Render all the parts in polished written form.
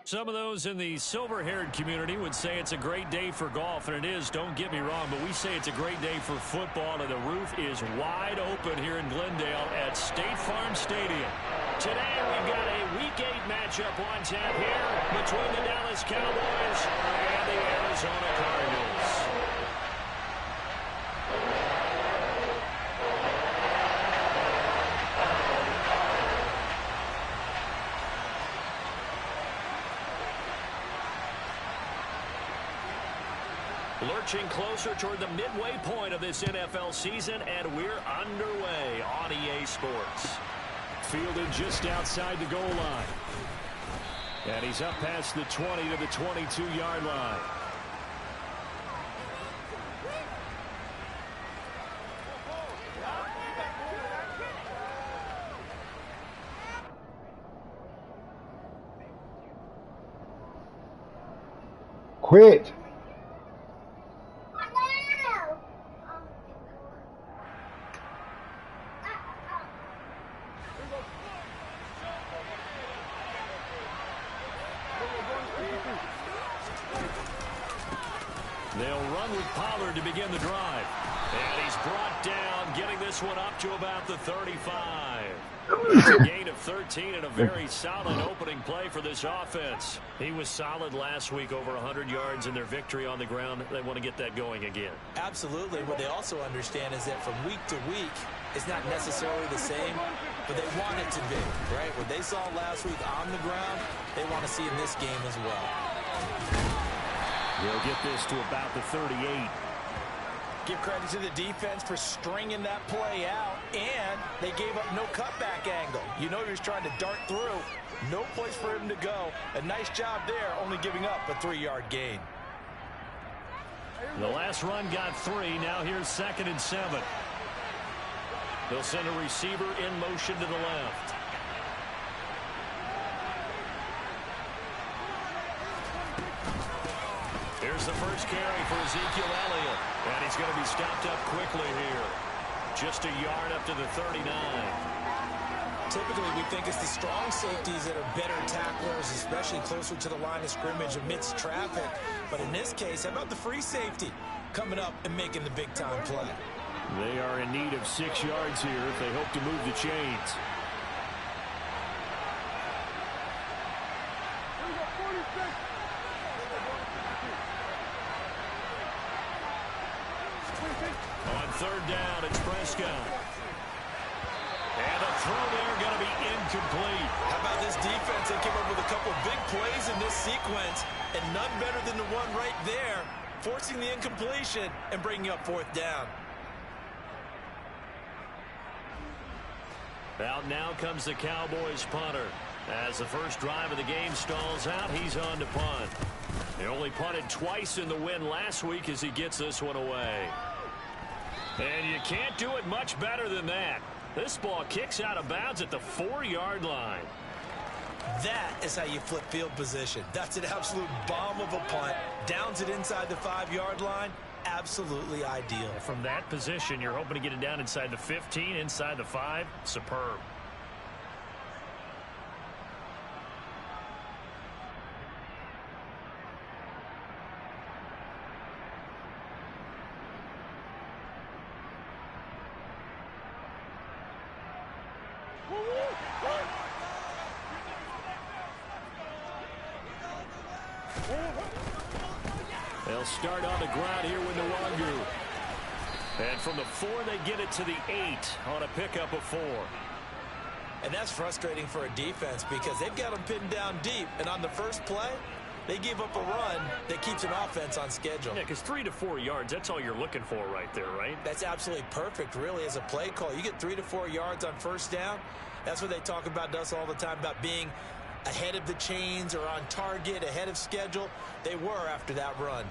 Some of those in the silver-haired community would say it's a great day for golf, and it is, don't get me wrong, but we say it's a great day for football, and the roof is wide open here in Glendale at State Farm Stadium. Today we've got a Week 8 matchup on tap here between the Dallas Cowboys and the Arizona Cardinals. Lurching closer toward the midway point of this NFL season, and we're underway on EA Sports. Fielded just outside the goal line. And he's up past the 20 to the 22-yard line. Quit. They'll run with Pollard to begin the drive. And he's brought down, getting this one up to about the 35. It's a gain of 13 and a very solid opening play for this offense. He was solid last week, over 100 yards in their victory on the ground. They want to get that going again. Absolutely. What they also understand is that from week to week, it's not necessarily the same, but they want it to be, right? What they saw last week on the ground, they want to see in this game as well. They'll get this to about the 38. Give credit to the defense for stringing that play out, and they gave up no cutback angle. You know you're trying to dart through. No place for him to go. A nice job there, only giving up a 3-yard gain. The last run got 3. Now here's 2nd and 7. They'll send a receiver in motion to the left. Here's the first carry for Ezekiel Elliott. And he's going to be stopped up quickly here. Just a yard up to the 39. Typically, we think it's the strong safeties that are better tacklers, especially closer to the line of scrimmage amidst traffic. But in this case, how about the free safety coming up and making the big-time play? They are in need of 6 yards here if they hope to move the chains. On 3rd down, it's Prescott. And the throw there going to be incomplete. How about this defense? They came up with a couple of big plays in this sequence, and none better than the one right there, forcing the incompletion and bringing up 4th down. Out now comes the Cowboys punter. As the first drive of the game stalls out, he's on to punt. He only punted twice in the win last week as he gets this one away. And you can't do it much better than that. This ball kicks out of bounds at the 4-yard line. That is how you flip field position. That's an absolute bomb of a punt. Downs it inside the 5-yard line. Absolutely ideal. From that position, you're hoping to get it down inside the 15, inside the 5. Superb. They'll start on the ground here with Nwangu. And from the 4, they get it to the 8 on a pickup of 4. And that's frustrating for a defense because they've got them pinned down deep. And on the first play, they give up a run that keeps an offense on schedule. Yeah, because 3 to 4 yards, that's all you're looking for right there, right? That's absolutely perfect, really, as a play call. You get 3 to 4 yards on 1st down. That's what they talk about to us all the time, about being ahead of the chains or on target, ahead of schedule. They were after that run.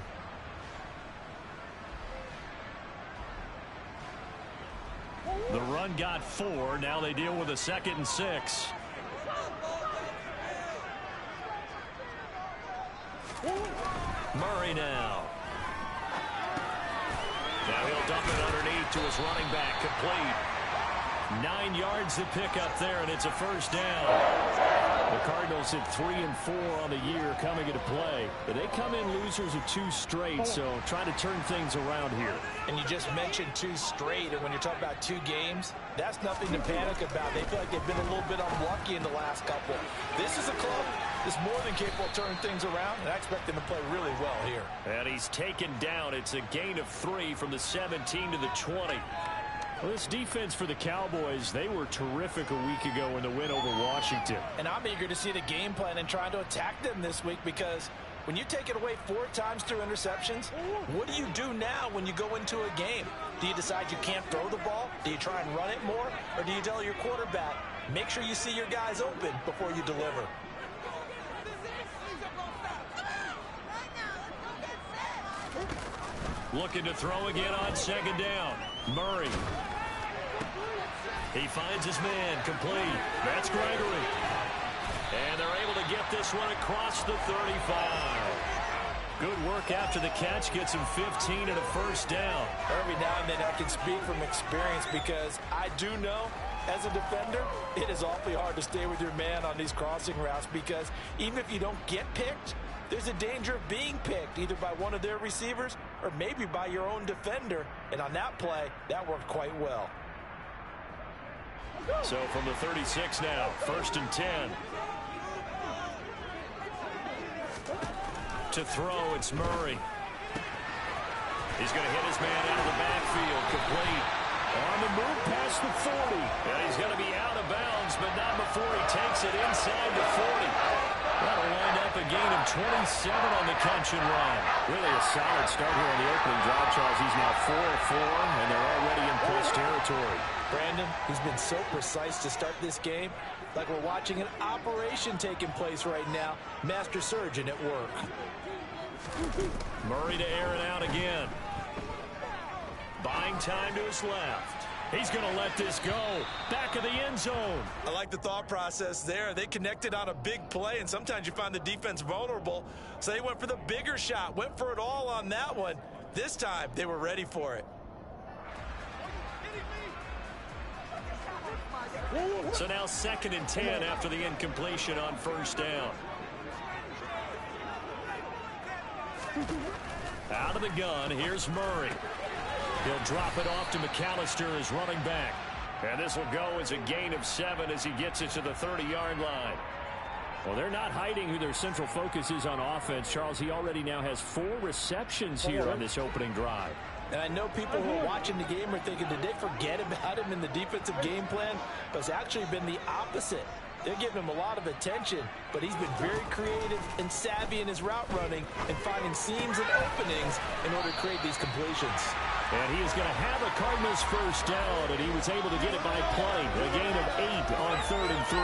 The run got 4. Now they deal with a 2nd and 6. Murray now. Now he'll dump it underneath to his running back, complete. 9 yards to pick up there, and it's a 1st down. The Cardinals hit 3 and 4 on the year coming into play. But they come in losers of 2 straight, so trying to turn things around here. And you just mentioned 2 straight, and when you're talking about 2 games, that's nothing to panic about. They feel like they've been a little bit unlucky in the last couple. This is a club that's more than capable of turning things around, and I expect them to play really well here. And he's taken down. It's a gain of 3 from the 17 to the 20. Well, this defense for the Cowboys, they were terrific a week ago in the win over Washington. And I'm eager to see the game plan and trying to attack them this week, because when you take it away 4 times through interceptions, what do you do now when you go into a game? Do you decide you can't throw the ball? Do you try and run it more? Or do you tell your quarterback, make sure you see your guys open before you deliver? Looking to throw again on 2nd down. Murray. He finds his man, complete. That's Gregory. And they're able to get this one across the 35. Good work after the catch. Gets him 15 and a first down. Every now and then I can speak from experience, because I do know as a defender, it is awfully hard to stay with your man on these crossing routes, because even if you don't get picked, there's a danger of being picked either by one of their receivers or maybe by your own defender. And on that play, that worked quite well. So from the 36 now, 1st and 10. To throw, it's Murray. He's going to hit his man out of the backfield, complete. On the move past the 40. And he's going to be out of bounds, but not before he takes it inside the 40. That'll wind up a gain of 27 on the catch and run. Really a solid start here on the opening drive, Charles. He's now 4 of 4, and they're already in plus territory. Brandon, he's been so precise to start this game, like we're watching an operation taking place right now. Master surgeon at work. Murray to air it out again. Buying time to his left. He's going to let this go. Back of the end zone. I like the thought process there. They connected on a big play, and sometimes you find the defense vulnerable. So they went for the bigger shot, went for it all on that one. This time, they were ready for it. So now 2nd and 10 after the incompletion on 1st down. Out of the gun, here's Murray. He'll drop it off to McAllister as running back. And this will go as a gain of 7 as he gets it to the 30-yard line. Well, they're not hiding who their central focus is on offense. Charles, he already now has 4 receptions here on this opening drive. And I know people who are watching the game are thinking, did they forget about him in the defensive game plan? But it's actually been the opposite. They're giving him a lot of attention, but he's been very creative and savvy in his route running and finding seams and openings in order to create these completions. And he is going to have a Cardinals first down, and he was able to get it by play. A gain of 8 on 3rd and 3.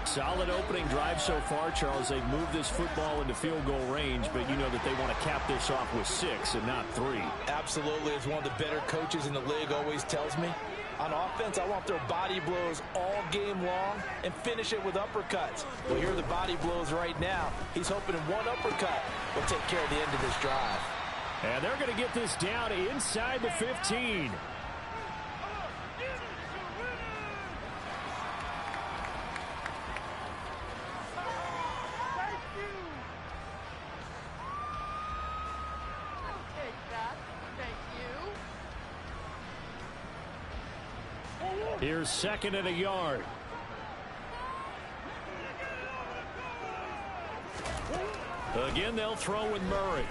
Solid opening drive so far, Charles. They've moved this football into field goal range, but you know that they want to cap this off with 6 and not 3. Absolutely. As one of the better coaches in the league always tells me, on offense, I want their body blows all game long and finish it with uppercuts. Well, here are the body blows right now. He's hoping one uppercut will take care of the end of this drive. And they're going to get this down inside the 15. Here's 2nd and a yard. Again, they'll throw with Murray.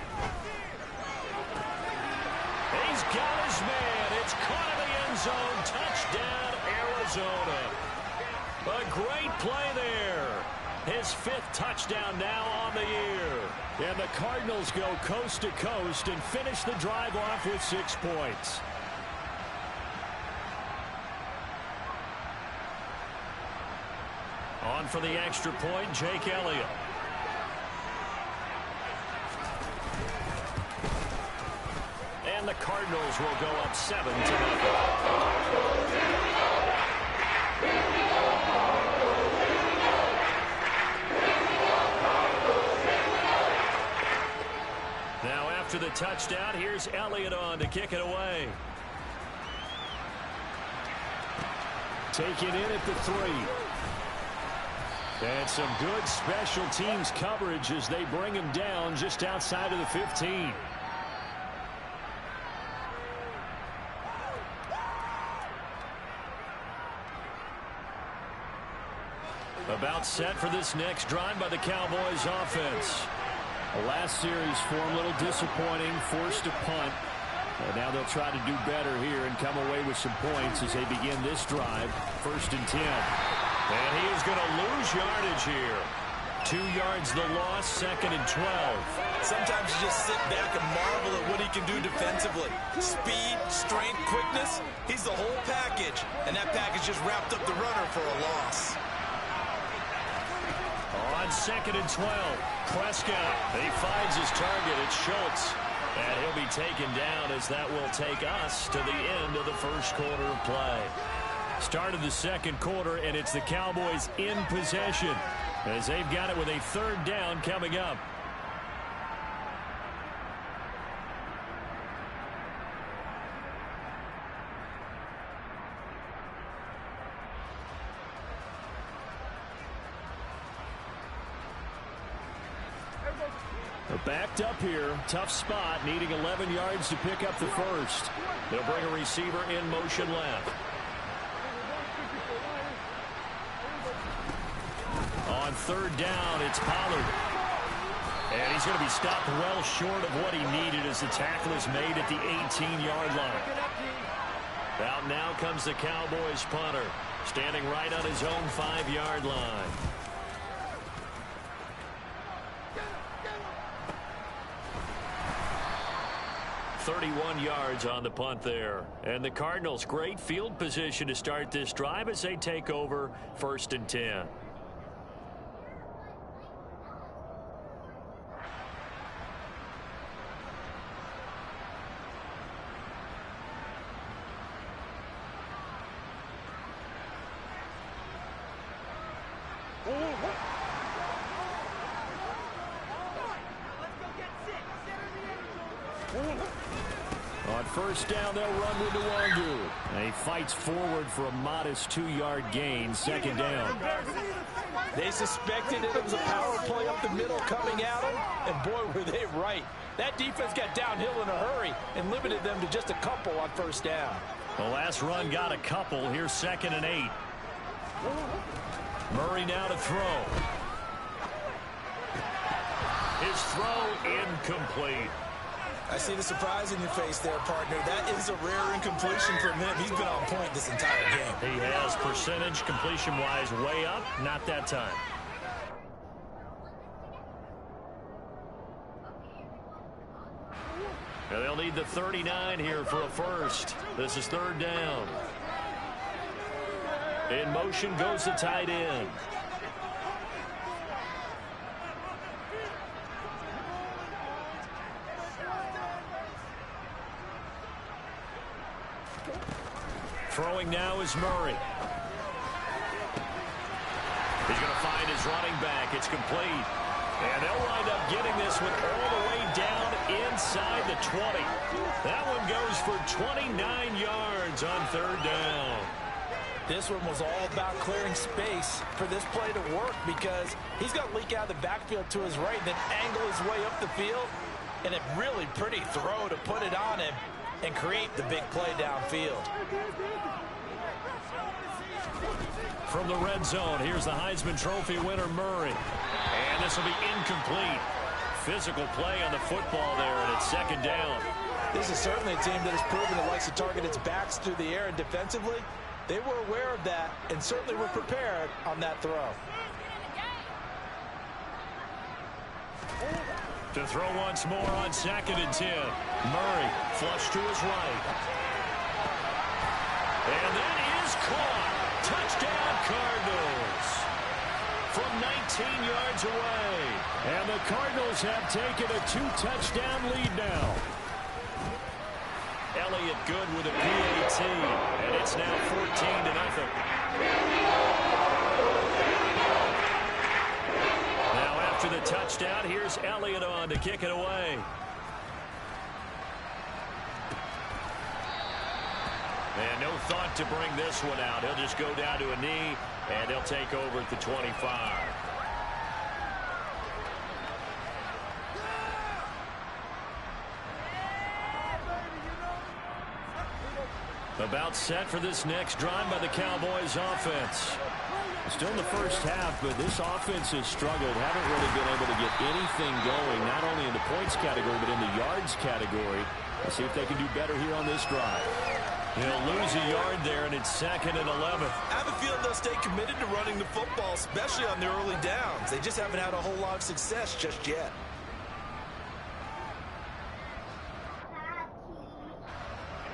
He's got his man. It's caught in the end zone. Touchdown, Arizona. A great play there. His 5th touchdown now on the year. And the Cardinals go coast to coast and finish the drive off with 6 points. On for the extra point, Jake Elliott. And the Cardinals will go up 7-0. Now after the touchdown, here's Elliott on to kick it away. Take it in at the 3. And some good special teams coverage as they bring him down just outside of the 15. About set for this next drive by the Cowboys offense. The last series for him, a little disappointing, forced a punt. And now they'll try to do better here and come away with some points as they begin this drive. 1st and 10. And he is going to lose yardage here. 2 yards the loss, 2nd and 12. Sometimes you just sit back and marvel at what he can do defensively. Speed, strength, quickness. He's the whole package. And that package just wrapped up the runner for a loss. On 2nd and 12, Prescott. He finds his target. It's Schultz. And he'll be taken down as that will take us to the end of the first quarter of play. Start of the second quarter, and it's the Cowboys in possession as they've got it with a 3rd down coming up. They're backed up here. Tough spot, needing 11 yards to pick up the first. They'll bring a receiver in motion left. On 3rd down, it's Pollard. And he's going to be stopped well short of what he needed as the tackle is made at the 18-yard line. Out now comes the Cowboys punter, standing right on his own 5-yard line. .31 yards on the punt there. And the Cardinals, great field position to start this drive as they take over 1st and 10. On 1st down, they'll run with Nwangu. And he fights forward for a modest 2-yard gain. 2nd down. They suspected it was a power play up the middle coming at them, and boy, were they right. That defense got downhill in a hurry and limited them to just a couple on 1st down. The last run got a couple. Here's 2nd and 8. Murray now to throw. His throw incomplete. I see the surprise in your face there, partner. That is a rare incompletion from him. He's been on point this entire game. He has percentage completion-wise way up. Not that time. And they'll need the 39 here for a first. This is 3rd down. In motion goes the tight end. Throwing now is Murray. He's going to find his running back. It's complete. And they'll wind up getting this one all the way down inside the 20. That one goes for 29 yards on 3rd down. This one was all about clearing space for this play to work because he's got to leak out of the backfield to his right, then angle his way up the field. And a really pretty throw to put it on him and create the big play downfield. From the red zone, here's the Heisman Trophy winner, Murray. And this will be incomplete. Physical play on the football there, and it's 2nd down. This is certainly a team that has proven it likes to target its backs through the air, and defensively, they were aware of that and certainly were prepared on that throw. To throw once more on 2nd and 10. Murray flush to his right. And that is caught. Touchdown Cardinals. From 19 yards away. And the Cardinals have taken a 2-touchdown lead now. Elliott good with a PAT. And it's now 14-0. Now after the touchdown, here's Elliott on to kick it away. And no thought to bring this one out. He'll just go down to a knee, and he'll take over at the 25. About set for this next drive by the Cowboys offense. Still in the first half, but this offense has struggled. Haven't really been able to get anything going, not only in the points category, but in the yards category. Let's see if they can do better here on this drive. He'll lose a yard there, and it's 2nd and 11. I have a feeling they'll stay committed to running the football, especially on the early downs. They just haven't had a whole lot of success just yet.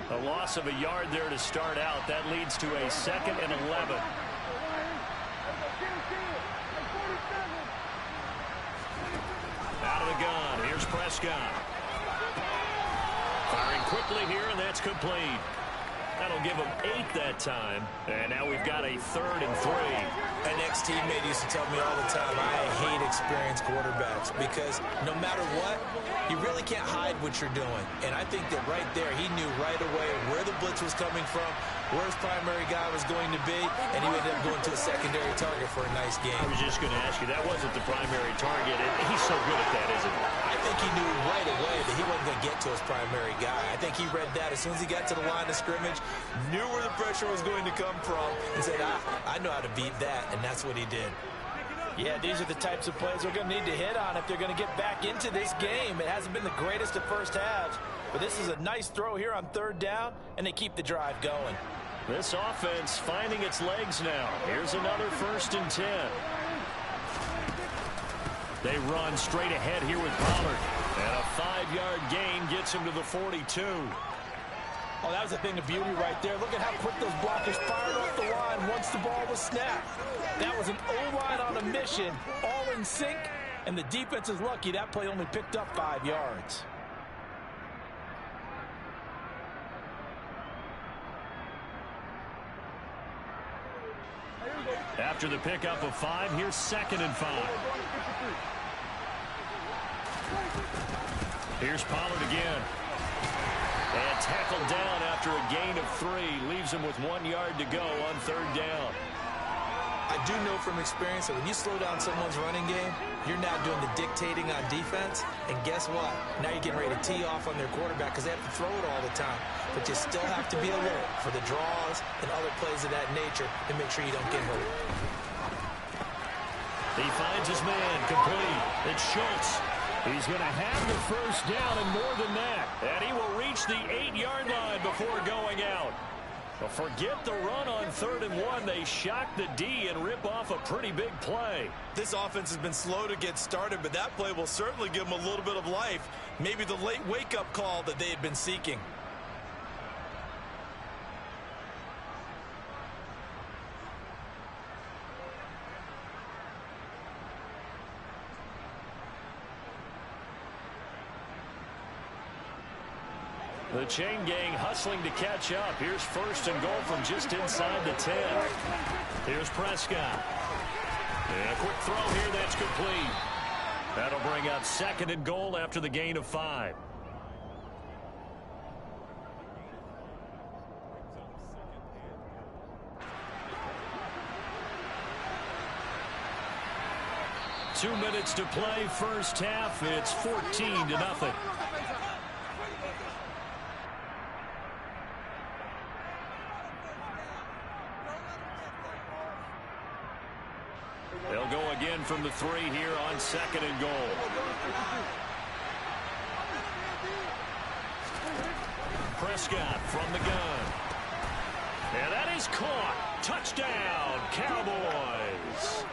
A loss of a yard there to start out. That leads to a 2nd and 11. Out of the gun. Here's Prescott. Firing quickly here, and that's complete. That'll give them 8 that time. And now we've got a 3rd and 3. An ex-teammate used to tell me all the time, I hate experienced quarterbacks because no matter what, you really can't hide what you're doing. And I think that right there, he knew right away where the blitz was coming from, where his primary guy was going to be, and he ended up going to a secondary target for a nice game. I was just going to ask you, that wasn't the primary target. He's so good at that, isn't he? I think he knew right away that he wasn't going to get to his primary guy. I think he read that as soon as he got to the line of scrimmage, knew where the pressure was going to come from, and said, I know how to beat that, and that's what he did. Yeah, these are the types of plays they're going to need to hit on if they're going to get back into this game. It hasn't been the greatest of first halves, but this is a nice throw here on 3rd down, and they keep the drive going. This offense finding its legs now. Here's another 1st and 10. They run straight ahead here with Pollard. And a 5-yard gain gets him to the 42. Oh, that was a thing of beauty right there. Look at how quick those blockers fired off the line once the ball was snapped. That was an O-line on a mission, all in sync, and the defense is lucky that play only picked up 5 yards. After the pickup of 5, here's 2nd and 5. Here's Pollard again. And tackled down after a gain of 3. Leaves him with 1 yard to go on 3rd down. I do know from experience that when you slow down someone's running game, you're now doing the dictating on defense. And guess what? Now you're getting ready to tee off on their quarterback because they have to throw it all the time. But you still have to be alert for the draws and other plays of that nature to make sure you don't get hurt. He finds his man complete. It's Schultz. He's going to have the 1st down and more than that. And he will reach the 8-yard line before going out. Well, forget the run on 3rd and 1. They shock the D and rip off a pretty big play. This offense has been slow to get started, but that play will certainly give them a little bit of life. Maybe the late wake-up call that they had been seeking. The chain gang hustling to catch up. Here's 1st and goal from just inside the 10. Here's Prescott. And a quick throw here, that's complete. That'll bring up 2nd and goal after the gain of 5. Two minutes to play, first half. It's 14-0. They'll go again from the 3 here on 2nd and goal. Prescott from the gun. And that is caught. Touchdown, Cowboys.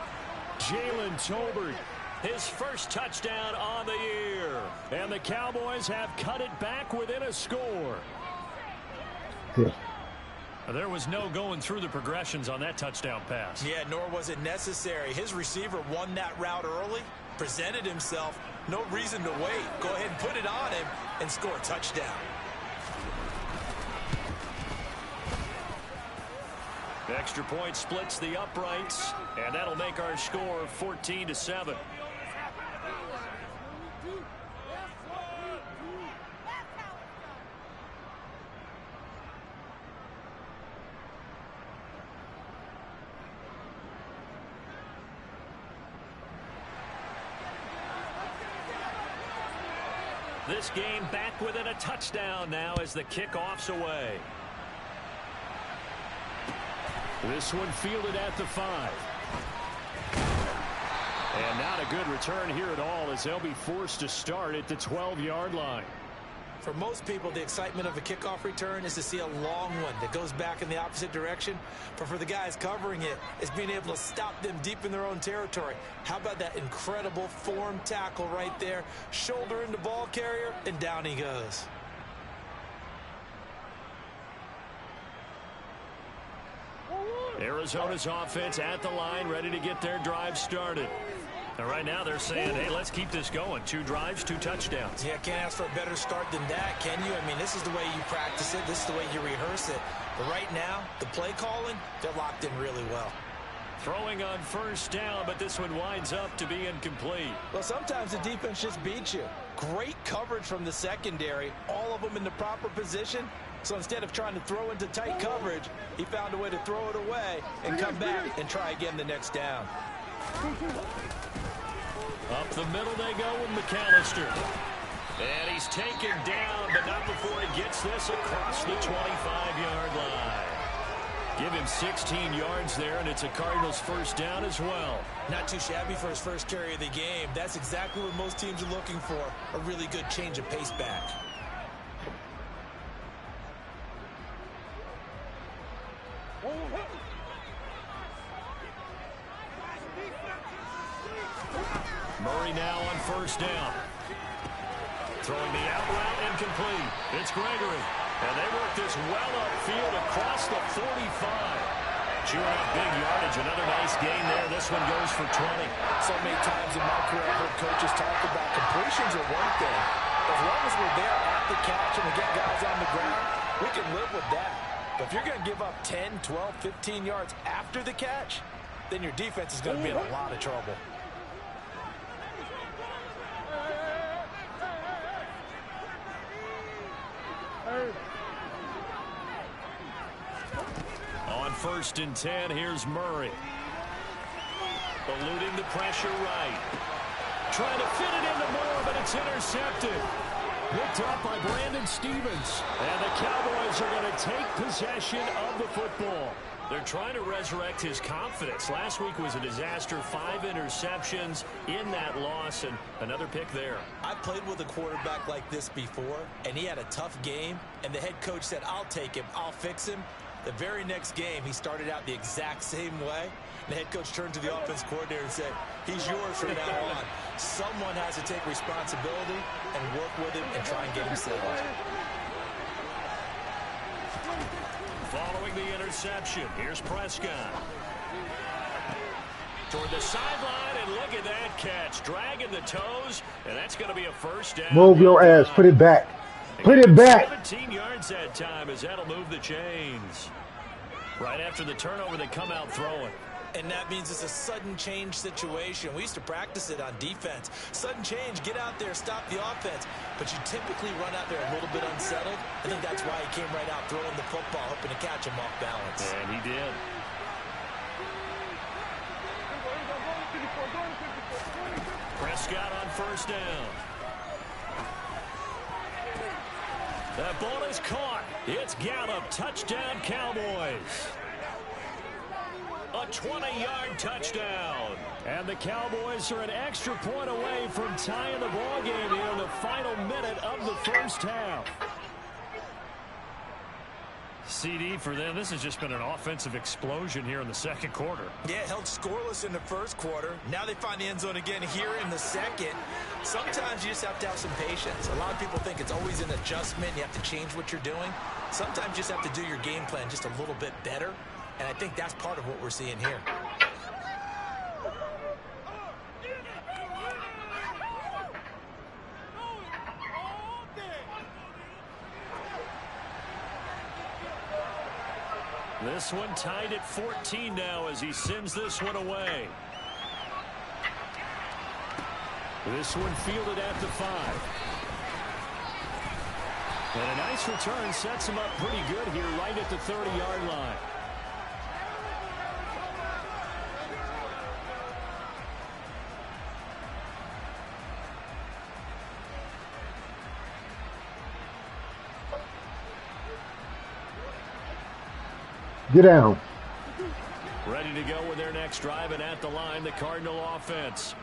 Jalen Tolbert, his first touchdown on the year. And the Cowboys have cut it back within a score. There was no going through the progressions on that touchdown pass. Yeah, nor was it necessary. His receiver won that route early, presented himself. No reason to wait. Go ahead and put it on him and score a touchdown. Extra point splits the uprights, and that'll make our score 14-7. This game back within a touchdown now as the kickoff's away. This one fielded at the 5. And not a good return here at all as they'll be forced to start at the 12-yard line. For most people, the excitement of a kickoff return is to see a long one that goes back in the opposite direction. But for the guys covering it, it's being able to stop them deep in their own territory. How about that incredible form tackle right there? Shoulder into ball carrier, and down he goes. Arizona's offense at the line, ready to get their drive started. And right now they're saying, hey, let's keep this going. 2 drives, 2 touchdowns. Yeah, can't ask for a better start than that, can you? I mean, this is the way you practice it. This is the way you rehearse it. But right now, the play calling, they're locked in really well. Throwing on first down, but this one winds up to be incomplete. Well, sometimes the defense just beats you. Great coverage from the secondary, all of them in the proper position. So instead of trying to throw into tight coverage, he found a way to throw it away and come back and try again the next down. Up the middle they go with McAllister. And he's taken down, but not before he gets this across the 25-yard line. Give him 16 yards there, and it's a Cardinals first down as well. Not too shabby for his first carry of the game. That's exactly what most teams are looking for, a really good change of pace back. Murray now on first down. Throwing the out route incomplete. It's Gregory. And they work this well upfield across the 45. Chewing up big yardage. Another nice gain there. This one goes for 20. So many times in my career, I've heard coaches talk about completions are one thing. As long as we're there at the catch and we get guys on the ground, we can live with that. But if you're going to give up 10, 12, 15 yards after the catch, then your defense is going to be in a lot of trouble. On first and 10, here's Murray. Eluding the pressure right. Trying to fit it into Moore, but it's intercepted. Picked up by Brandon Stevens. And the Cowboys are going to take possession of the football. They're trying to resurrect his confidence. Last week was a disaster. 5 interceptions in that loss, and another pick there. I've played with a quarterback like this before, and he had a tough game, and the head coach said, I'll take him, I'll fix him. The very next game, he started out the exact same way. The head coach turned to the offense coordinator and said, he's yours from now on. Someone has to take responsibility and work with him and try and get him settled. Following the interception, here's Prescott. Toward the sideline, and look at that catch. Dragging the toes, and that's going to be a first down. Move your ass. Put it back. Put it back. 17 yards that time, as that'll move the chains. Right after the turnover, they come out throwing. And that means it's a sudden change situation. We used to practice it on defense. Sudden change, get out there, stop the offense. But you typically run out there a little bit unsettled. I think that's why he came right out throwing the football, hoping to catch him off balance. And he did. Prescott on first down. That ball is caught. It's Gallup. Touchdown, Cowboys. A 20-yard touchdown. And the Cowboys are an extra point away from tying the ball game here in the final minute of the first half. CD for them, this has just been an offensive explosion here in the second quarter. Yeah, held scoreless in the first quarter. Now they find the end zone again here in the second. Sometimes you just have to have some patience. A lot of people think it's always an adjustment. You have to change what you're doing. Sometimes you just have to do your game plan just a little bit better. And I think that's part of what we're seeing here. This one tied at 14 now as he sends this one away. This one fielded at the 5. And a nice return sets him up pretty good here right at the 30-yard line. Get down. Ready to go with their next drive, and at the line, the Cardinal offense.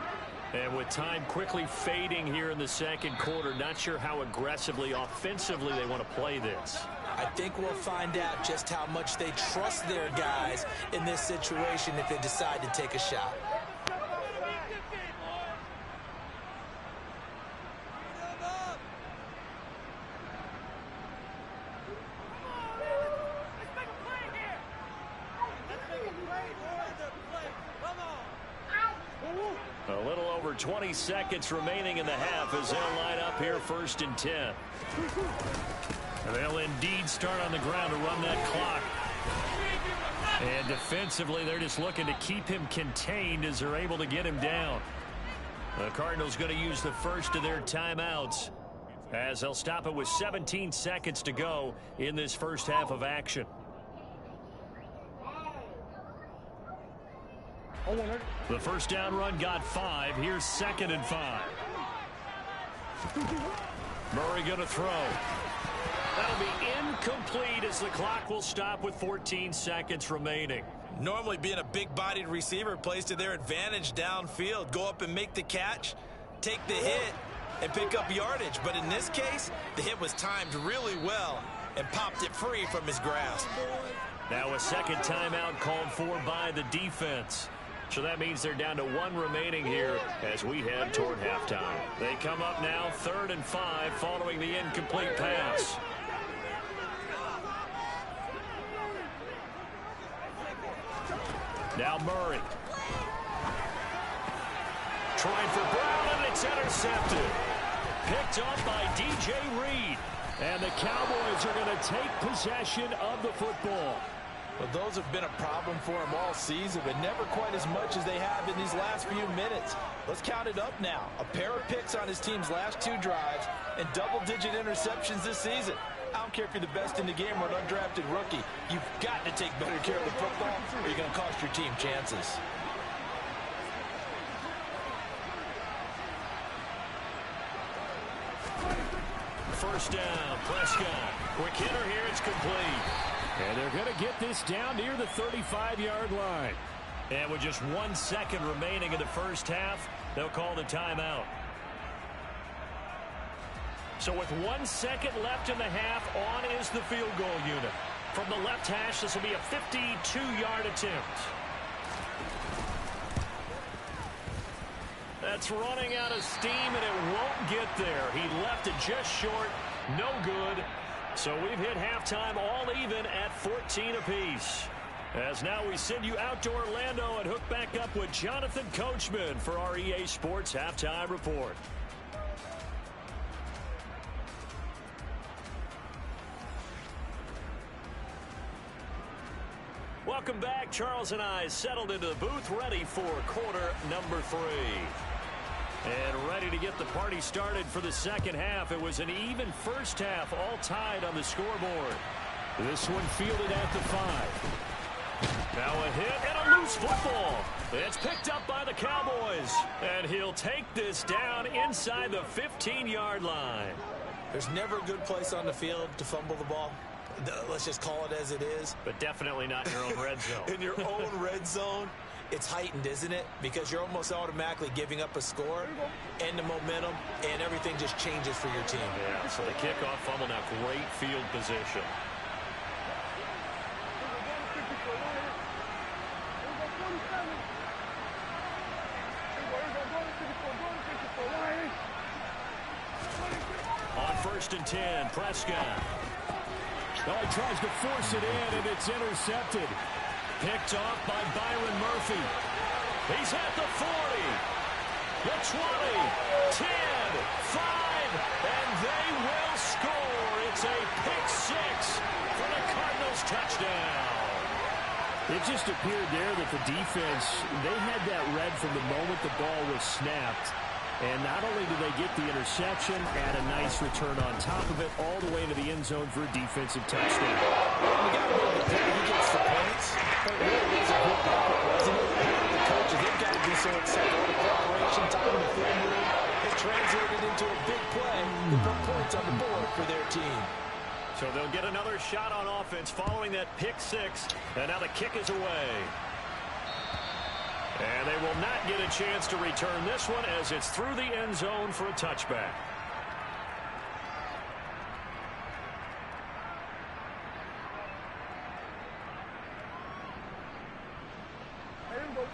And with time quickly fading here in the second quarter, not sure how aggressively, offensively they want to play this. I think we'll find out just how much they trust their guys in this situation if they decide to take a shot. A little over 20 seconds remaining in the half as they'll line up here 1st and 10. They'll indeed start on the ground to run that clock. And defensively, they're just looking to keep him contained as they're able to get him down. The Cardinals going to use the first of their timeouts as they'll stop it with 17 seconds to go in this first half of action. The first down run got 5. Here's 2nd and 5. Murray going to throw. That'll be incomplete as the clock will stop with 14 seconds remaining. Normally being a big-bodied receiver plays to their advantage downfield. Go up and make the catch, take the hit, and pick up yardage. But in this case, the hit was timed really well and popped it free from his grasp. Now a second timeout called for by the defense. So that means they're down to 1 remaining here as we head toward halftime. They come up now 3rd and 5 following the incomplete pass. Now Murray. Trying for Brown, and it's intercepted. Picked up by DJ Reed. And the Cowboys are going to take possession of the football. Well, those have been a problem for him all season, but never quite as much as they have in these last few minutes. Let's count it up now. A pair of picks on his team's last 2 drives and double-digit interceptions this season. I don't care if you're the best in the game or an undrafted rookie. You've got to take better care of the football or you're going to cost your team chances. First down, Prescott. Quick hitter here, it's complete. And they're going to get this down near the 35-yard line. And with just 1 second remaining in the first half, they'll call the timeout. So with 1 second left in the half, on is the field goal unit. From the left hash, this will be a 52-yard attempt. That's running out of steam, and it won't get there. He left it just short. No good. So we've hit halftime all even at 14 apiece. As now we send you out to Orlando and hook back up with Jonathan Coachman for our EA Sports Halftime Report. Welcome back. Charles and I settled into the booth, ready for quarter number 3. And ready to get the party started for the second half. It was an even first half, all tied on the scoreboard. This one fielded at the 5. Now a hit and a loose football. It's picked up by the Cowboys. And he'll take this down inside the 15-yard line. There's never a good place on the field to fumble the ball. Let's just call it as it is. But definitely not in your own red zone. In your own red zone, it's heightened, isn't it? Because you're almost automatically giving up a score and the momentum, and everything just changes for your team. Yeah, so the kickoff fumble, now great field position. On 1st and 10, Prescott. Oh, he tries to force it in, and it's intercepted. Picked off by Byron Murphy. He's at the 40, the 20, 10, 5, and they will score. It's a pick 6 for the Cardinals touchdown. It just appeared there that the defense, they had that read from the moment the ball was snapped. And not only did they get the interception, add a nice return on top of it, all the way to the end zone for a defensive touchdown. We got to give the play. He gets the points. But it really was a good backup, wasn't it? The coaches, they've got to be so excited. All the preparation time in the film room, it translated into a big play. They put points on the board for their team. So they'll get another shot on offense following that pick 6. And now the kick is away. And they will not get a chance to return this one as it's through the end zone for a touchback.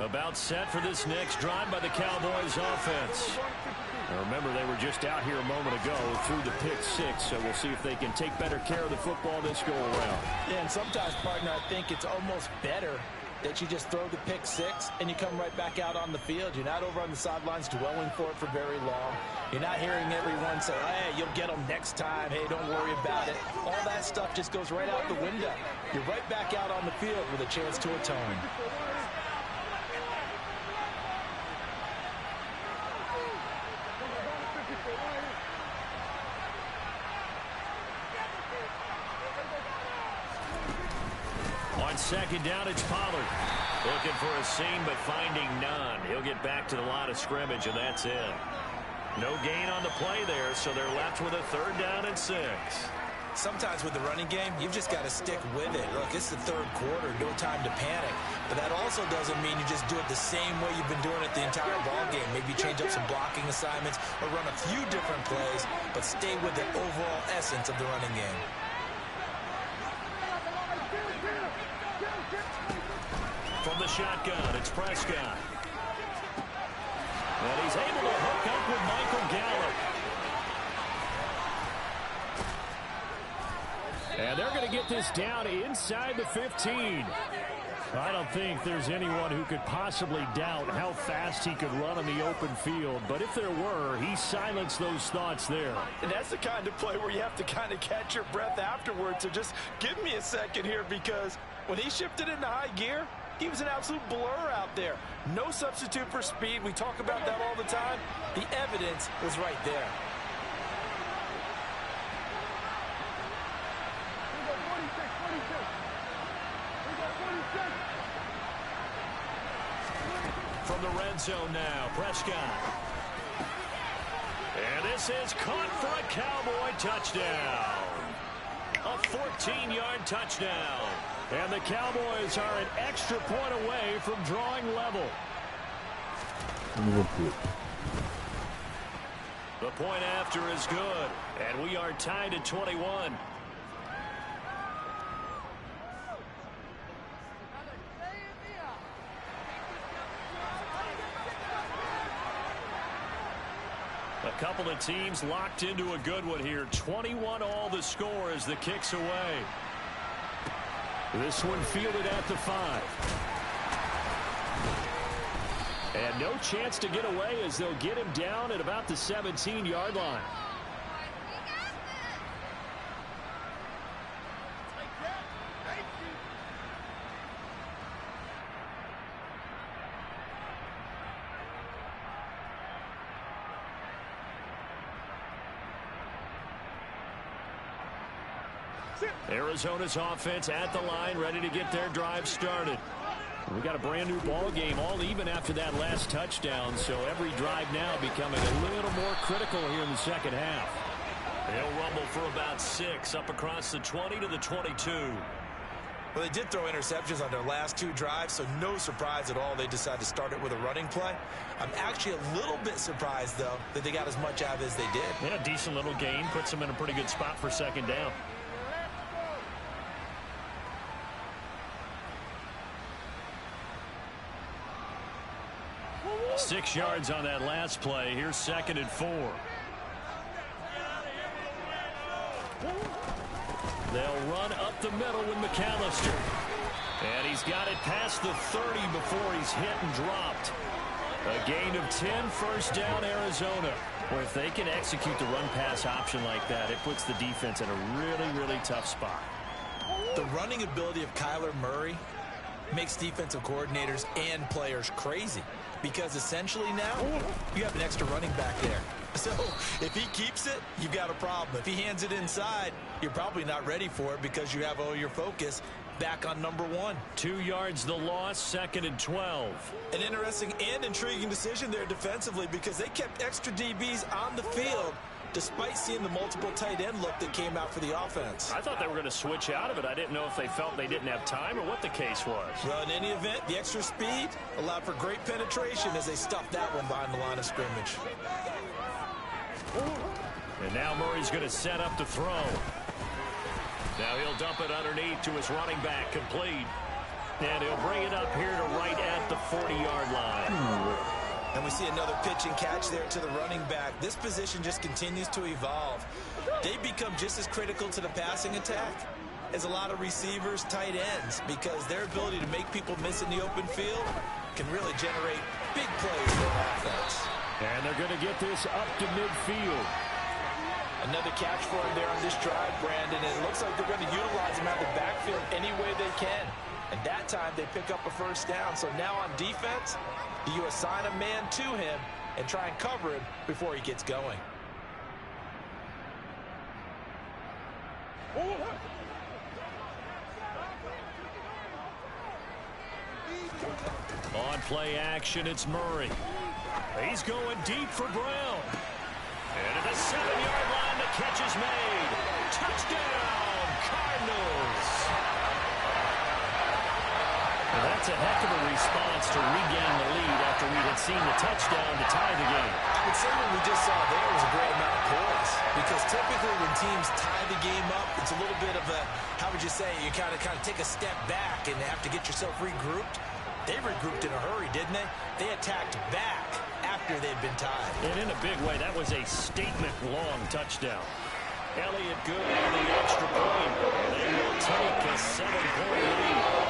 About set for this next drive by the Cowboys offense. Now remember, they were just out here a moment ago through the pick six, so we'll see if they can take better care of the football this go around. Yeah, and sometimes, partner, I think it's almost better that you just throw the pick six and you come right back out on the field. You're not over on the sidelines dwelling for it for very long. You're not hearing everyone say, hey, you'll get them next time. Hey, don't worry about it. All that stuff just goes right out the window. You're right back out on the field with a chance to atone. On second down, it's Pollard. Looking for a seam, but finding none. He'll get back to the line of scrimmage, and that's it. No gain on the play there, so they're left with a 3rd down and 6. Sometimes with the running game, you've just got to stick with it. Look, it's the 3rd quarter, no time to panic. But that also doesn't mean you just do it the same way you've been doing it the entire ball game. Maybe change up some blocking assignments or run a few different plays, but stay with the overall essence of the running game. From the shotgun, it's Prescott. And he's able to hook up with Michael Gallup. And they're going to get this down inside the 15. I don't think there's anyone who could possibly doubt how fast he could run on the open field. But if there were, he silenced those thoughts there. And that's the kind of play where you have to kind of catch your breath afterwards. So just give me a second here, because when he shifted into high gear, he was an absolute blur out there. No substitute for speed. We talk about that all the time. The evidence was right there. From the red zone now, Prescott. And this is caught for a Cowboy touchdown. A 14-yard touchdown. And the Cowboys are an extra point away from drawing level. The point after is good. And we are tied at 21. A couple of teams locked into a good one here. 21 all the score as the kick's away. This one fielded at the 5. And no chance to get away as they'll get him down at about the 17-yard line. Arizona's offense at the line, ready to get their drive started. We got a brand new ball game, all even after that last touchdown, so every drive now becoming a little more critical here in the second half. They'll rumble for about 6 up across the 20 to the 22. Well, they did throw interceptions on their last 2 drives, so no surprise at all they decided to start it with a running play. I'm actually a little bit surprised, though, that they got as much out of it as they did. Yeah, decent little gain, puts them in a pretty good spot for second down. 6 yards on that last play. Here's 2nd and 4. They'll run up the middle with McAllister. And he's got it past the 30 before he's hit and dropped. A gain of 10, first down, Arizona. Or if they can execute the run-pass option like that, it puts the defense in a really, really tough spot. The running ability of Kyler Murray makes defensive coordinators and players crazy. Because essentially now, you have an extra running back there. So if he keeps it, you've got a problem. If he hands it inside, you're probably not ready for it because you have all your focus back on number 1. 2 yards the loss, 2nd and 12. An interesting and intriguing decision there defensively because they kept extra DBs on the field despite seeing the multiple tight end look that came out for the offense. I thought they were going to switch out of it. I didn't know if they felt they didn't have time or what the case was. Well, in any event, the extra speed allowed for great penetration as they stuffed that one behind the line of scrimmage. And now Murray's going to set up to throw. Now he'll dump it underneath to his running back, complete. And he'll bring it up here to right at the 40-yard line. And we see another pitch and catch there to the running back. This position just continues to evolve. They become just as critical to the passing attack as a lot of receivers, tight ends, because their ability to make people miss in the open field can really generate big plays for an offense. And they're going to get this up to midfield. Another catch for him there on this drive, Brandon, and it looks like they're going to utilize him out of the backfield any way they can. And that time they pick up a first down. So now on defense, you assign a man to him and try and cover him before he gets going. On play action, it's Murray. He's going deep for Brown. And at the 7-yard line, the catch is made. Touchdown, Cardinals. Well, that's a heck of a response to regain the lead after we had seen the touchdown to tie the game. I would say what we just saw there was a great amount of poise, because typically when teams tie the game up, it's a little bit of a, how would you say, you kind of take a step back and have to get yourself regrouped. They regrouped in a hurry, didn't they? They attacked back after they'd been tied. And in a big way, that was a statement-long touchdown. Elliott good on the extra point. They will take a 7-point lead.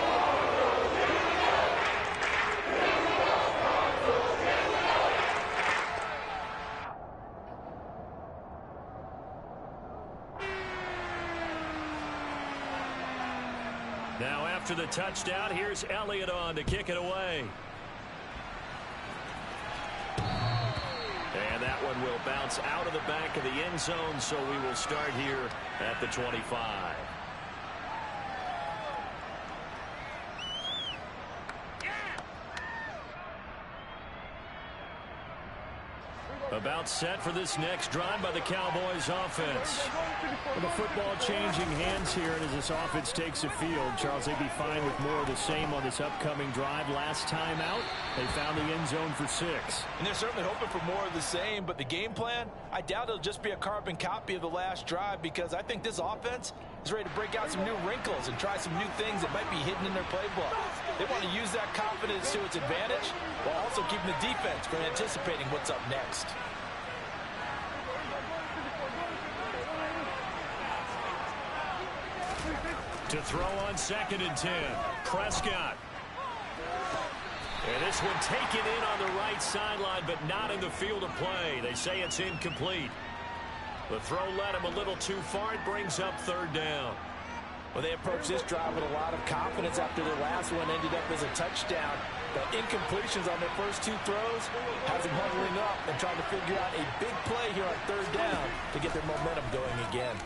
Now after the touchdown, here's Elliott on to kick it away. And that one will bounce out of the back of the end zone, so we will start here at the 25. About set for this next drive by the Cowboys offense. Well, the football changing hands here, and as this offense takes the field, Charles, they'd be fine with more of the same on this upcoming drive. Last time out, they found the end zone for 6. And they're certainly hoping for more of the same, but the game plan, I doubt it'll just be a carbon copy of the last drive, because I think this offense is ready to break out some new wrinkles and try some new things that might be hidden in their playbook. They want to use that confidence to its advantage while also keeping the defense from anticipating what's up next. To throw on 2nd and 10, Prescott. And this one taken in on the right sideline, but not in the field of play. They say it's incomplete. The throw led him a little too far. It brings up 3rd down. Well, they approached this drive with a lot of confidence after their last one ended up as a touchdown. But incompletions on their first 2 throws has them huddling up and trying to figure out a big play here on 3rd down to get their momentum going again.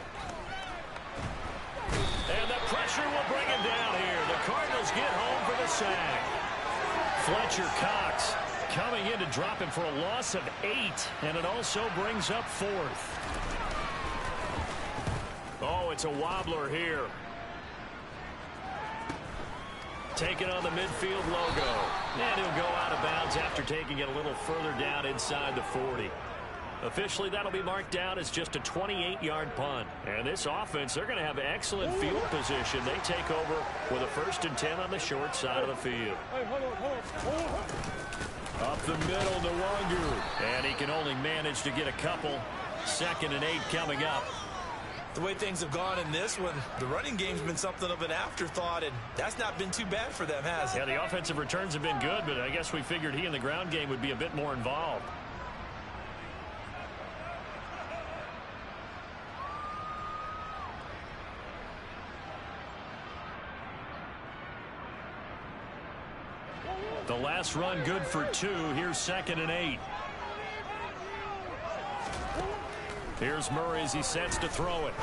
And the pressure will bring him down here. The Cardinals get home for the sack. Fletcher Cox coming in to drop him for a loss of 8, and it also brings up 4th. Oh, it's a wobbler here. Taking on the midfield logo. And he'll go out of bounds after taking it a little further down inside the 40. Officially, that'll be marked down as just a 28-yard punt. And this offense, they're going to have excellent field position. They take over with a 1st and 10 on the short side of the field. Up the middle to Wangu. And he can only manage to get a couple. 2nd and 8 coming up. The way things have gone in this one, the running game's been something of an afterthought, and that's not been too bad for them, has it? Yeah, the offensive returns have been good, but I guess we figured he in the ground game would be a bit more involved. The last run good for 2. Here's 2nd and 8. Here's Murray as he sets to throw it.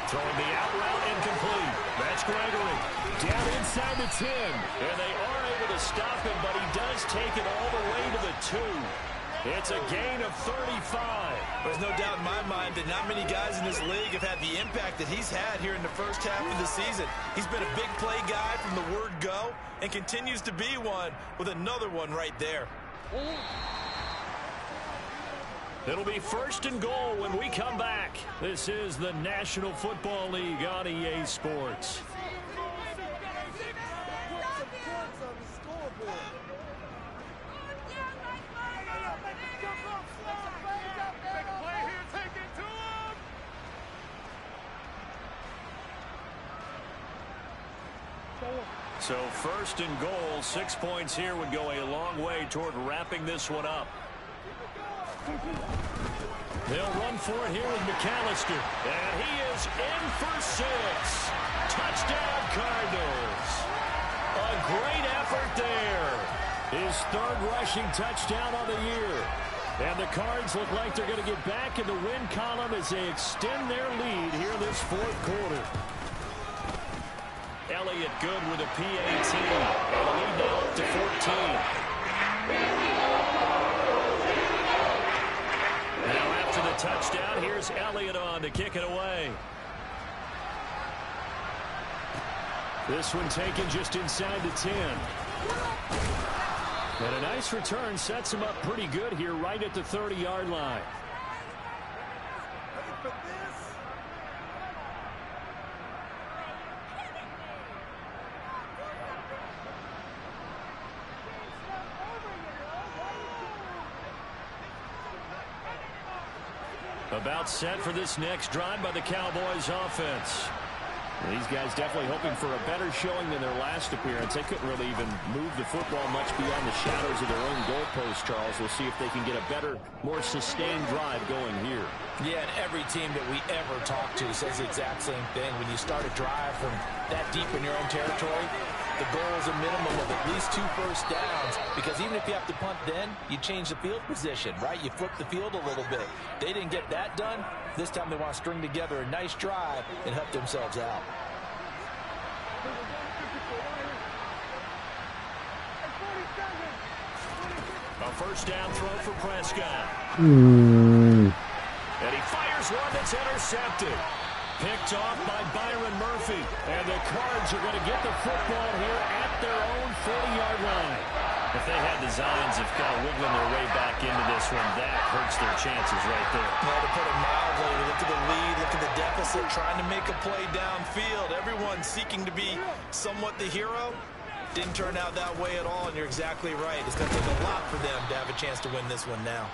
Throwing the out route incomplete. That's Gregory. Down inside the 10. And they are able to stop him, but he does take it all the way to the 2. It's a gain of 35. There's no doubt in my mind that not many guys in this league have had the impact that he's had here in the first half of the season. He's been a big play guy from the word go and continues to be one with another one right there. It'll be 1st and goal when we come back. This is the National Football League on EA Sports. So 1st and goal, 6 points here would go a long way toward wrapping this one up. They'll run for it here with McAllister. And he is in for 6. Touchdown, Cardinals. A great effort there. His 3rd rushing touchdown on the year. And the Cards look like they're going to get back in the win column as they extend their lead here this 4th quarter. Elliott good with a PAT. And the lead now up to 14. Now after the touchdown, here's Elliott on to kick it away. This one taken just inside the 10. And a nice return sets him up pretty good here right at the 30-yard line. About set for this next drive by the Cowboys offense. These guys definitely hoping for a better showing than their last appearance. They couldn't really even move the football much beyond the shadows of their own goalpost, Charles. We'll see if they can get a better, more sustained drive going here. Yeah, and every team that we ever talk to says the exact same thing. When you start a drive from that deep in your own territory, the goal is a minimum of at least 2 first downs, because even if you have to punt then, you change the field position, right? You flip the field a little bit. They didn't get that done. This time they want to string together a nice drive and help themselves out. A first down throw for Prescott. Mm. And he fires one that's intercepted. Picked off by Byron Murphy. And the Cards are going to get the football here at their own 40-yard line. If they had designs of kind of wiggling their way back into this one, that hurts their chances right there. Well, to put it mildly, look at the lead, look at the deficit, trying to make a play downfield. Everyone seeking to be somewhat the hero. Didn't turn out that way at all, and you're exactly right. It's going to take a lot for them to have a chance to win this one now.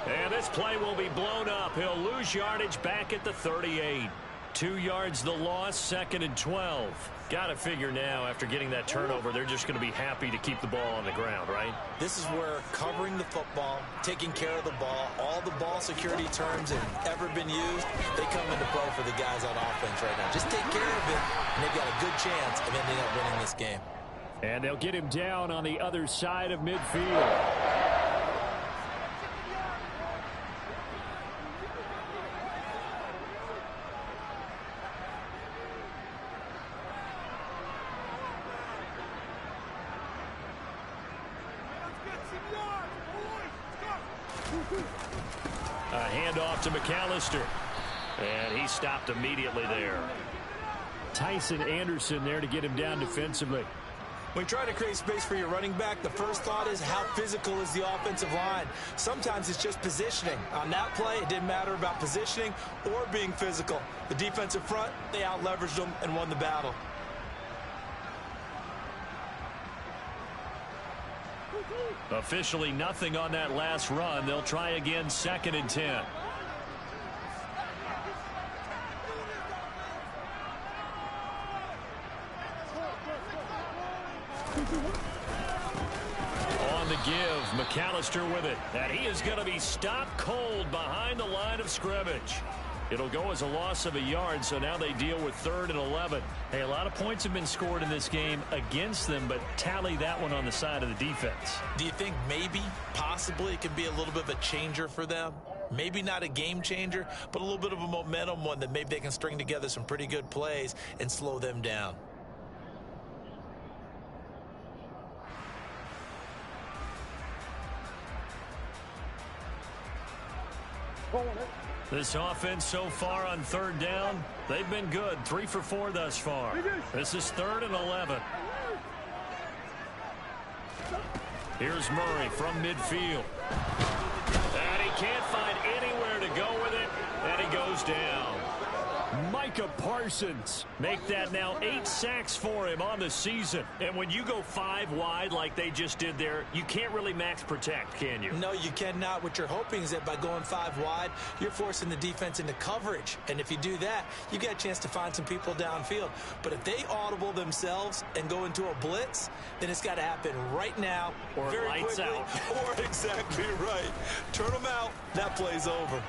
And this play will be blown up. He'll lose yardage back at the 38. 2 yards the loss, 2nd and 12. Got to figure now, after getting that turnover, they're just going to be happy to keep the ball on the ground, right? This is where covering the football, taking care of the ball, all the ball security terms have ever been used, they come into play for the guys on offense right now. Just take care of it, and they've got a good chance of ending up winning this game. And they'll get him down on the other side of midfield. A handoff to McAllister. And he stopped immediately there. Tyson Anderson there to get him down defensively. When you try to create space for your running back, the first thought is how physical is the offensive line. Sometimes it's just positioning. On that play, it didn't matter about positioning or being physical. The defensive front, they out-leveraged them and won the battle. Officially nothing on that last run. They'll try again, 2nd and 10. On the give, McAllister with it. And he is going to be stopped cold behind the line of scrimmage. It'll go as a loss of a yard, so now they deal with 3rd and 11. Hey, a lot of points have been scored in this game against them, but tally that one on the side of the defense. Do you think maybe, possibly, it could be a little bit of a changer for them? Maybe not a game changer, but a little bit of a momentum one that maybe they can string together some pretty good plays and slow them down. This offense so far on third down, they've been good. 3 for 4 thus far. This is 3rd and 11. Here's Murray from midfield. And he can't find anywhere to go with it, and he goes down. Micah Parsons make that now 8 sacks for him on the season. And when you go 5 wide like they just did there, you can't really max protect, can you? No, you cannot. What you're hoping is that by going 5 wide, you're forcing the defense into coverage. And if you do that, you get a chance to find some people downfield. But if they audible themselves and go into a blitz, then it's got to happen right now, or very lights quickly, out. or exactly right. Turn them out. That play's over.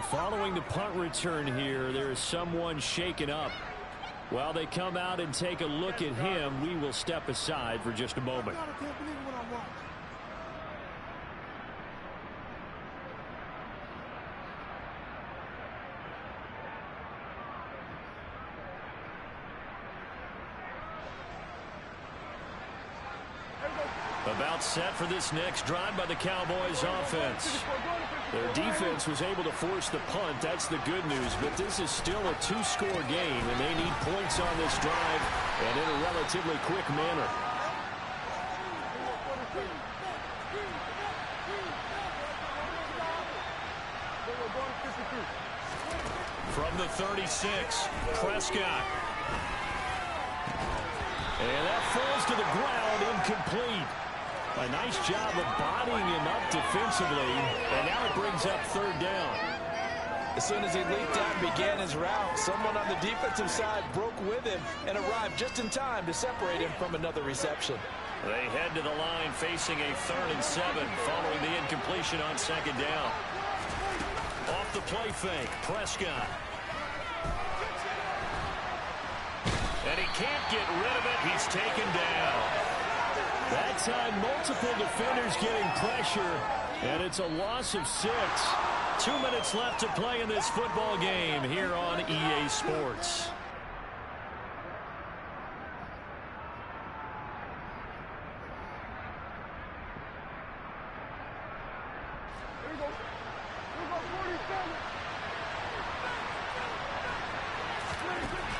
Following the punt return here, there is someone shaken up. While they come out and take a look at him, we will step aside for just a moment. About set for this next drive by the Cowboys offense. Their defense was able to force the punt. That's the good news. But this is still a 2-score game, and they need points on this drive and in a relatively quick manner. From the 36, Prescott. And that falls to the ground, incomplete. A nice job of bodying him up defensively, and now it brings up 3rd down. As soon as he leaped out and began his route, someone on the defensive side broke with him and arrived just in time to separate him from another reception. They head to the line facing a 3rd and 7 following the incompletion on 2nd down. Off the play fake, Prescott. And he can't get rid of it. He's taken down. That time, multiple defenders getting pressure, and it's a loss of 6. 2 minutes left to play in this football game here on EA Sports.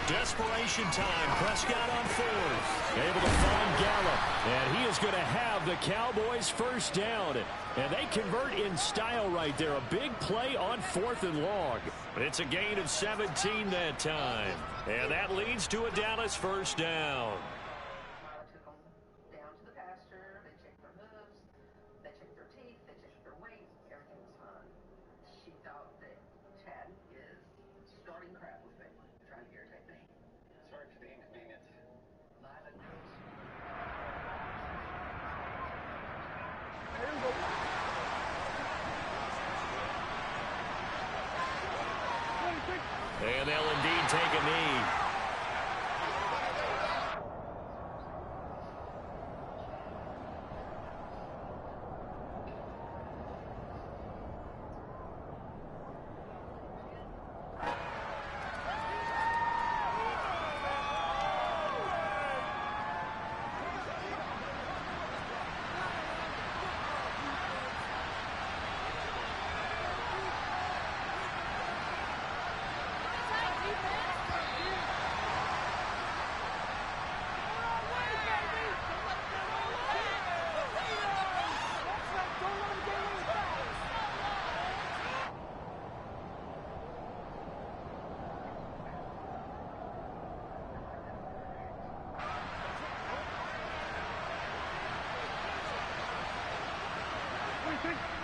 Desperation time. Prescott on 4th. Able to find Gallup. And he is going to have the Cowboys' 1st down. And they convert in style right there. A big play on 4th and long. It's a gain of 17 that time. And that leads to a Dallas 1st down. And they'll indeed take a knee.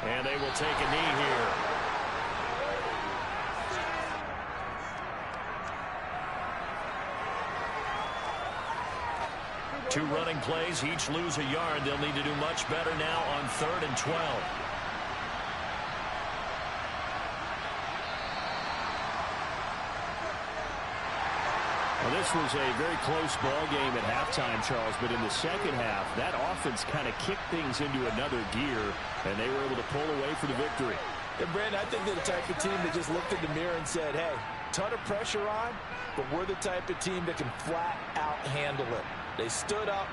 And they will take a knee here. Two running plays, each lose a yard. They'll need to do much better now on 3rd and 12. Well, this was a very close ball game at halftime, Charles, but in the second half, that offense kind of kicked things into another gear, and they were able to pull away for the victory. And Brandon, I think they're the type of team that just looked in the mirror and said, hey, Ton of pressure on, but we're the type of team that can flat out handle it. They stood up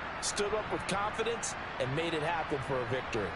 with confidence, and made it happen for a victory.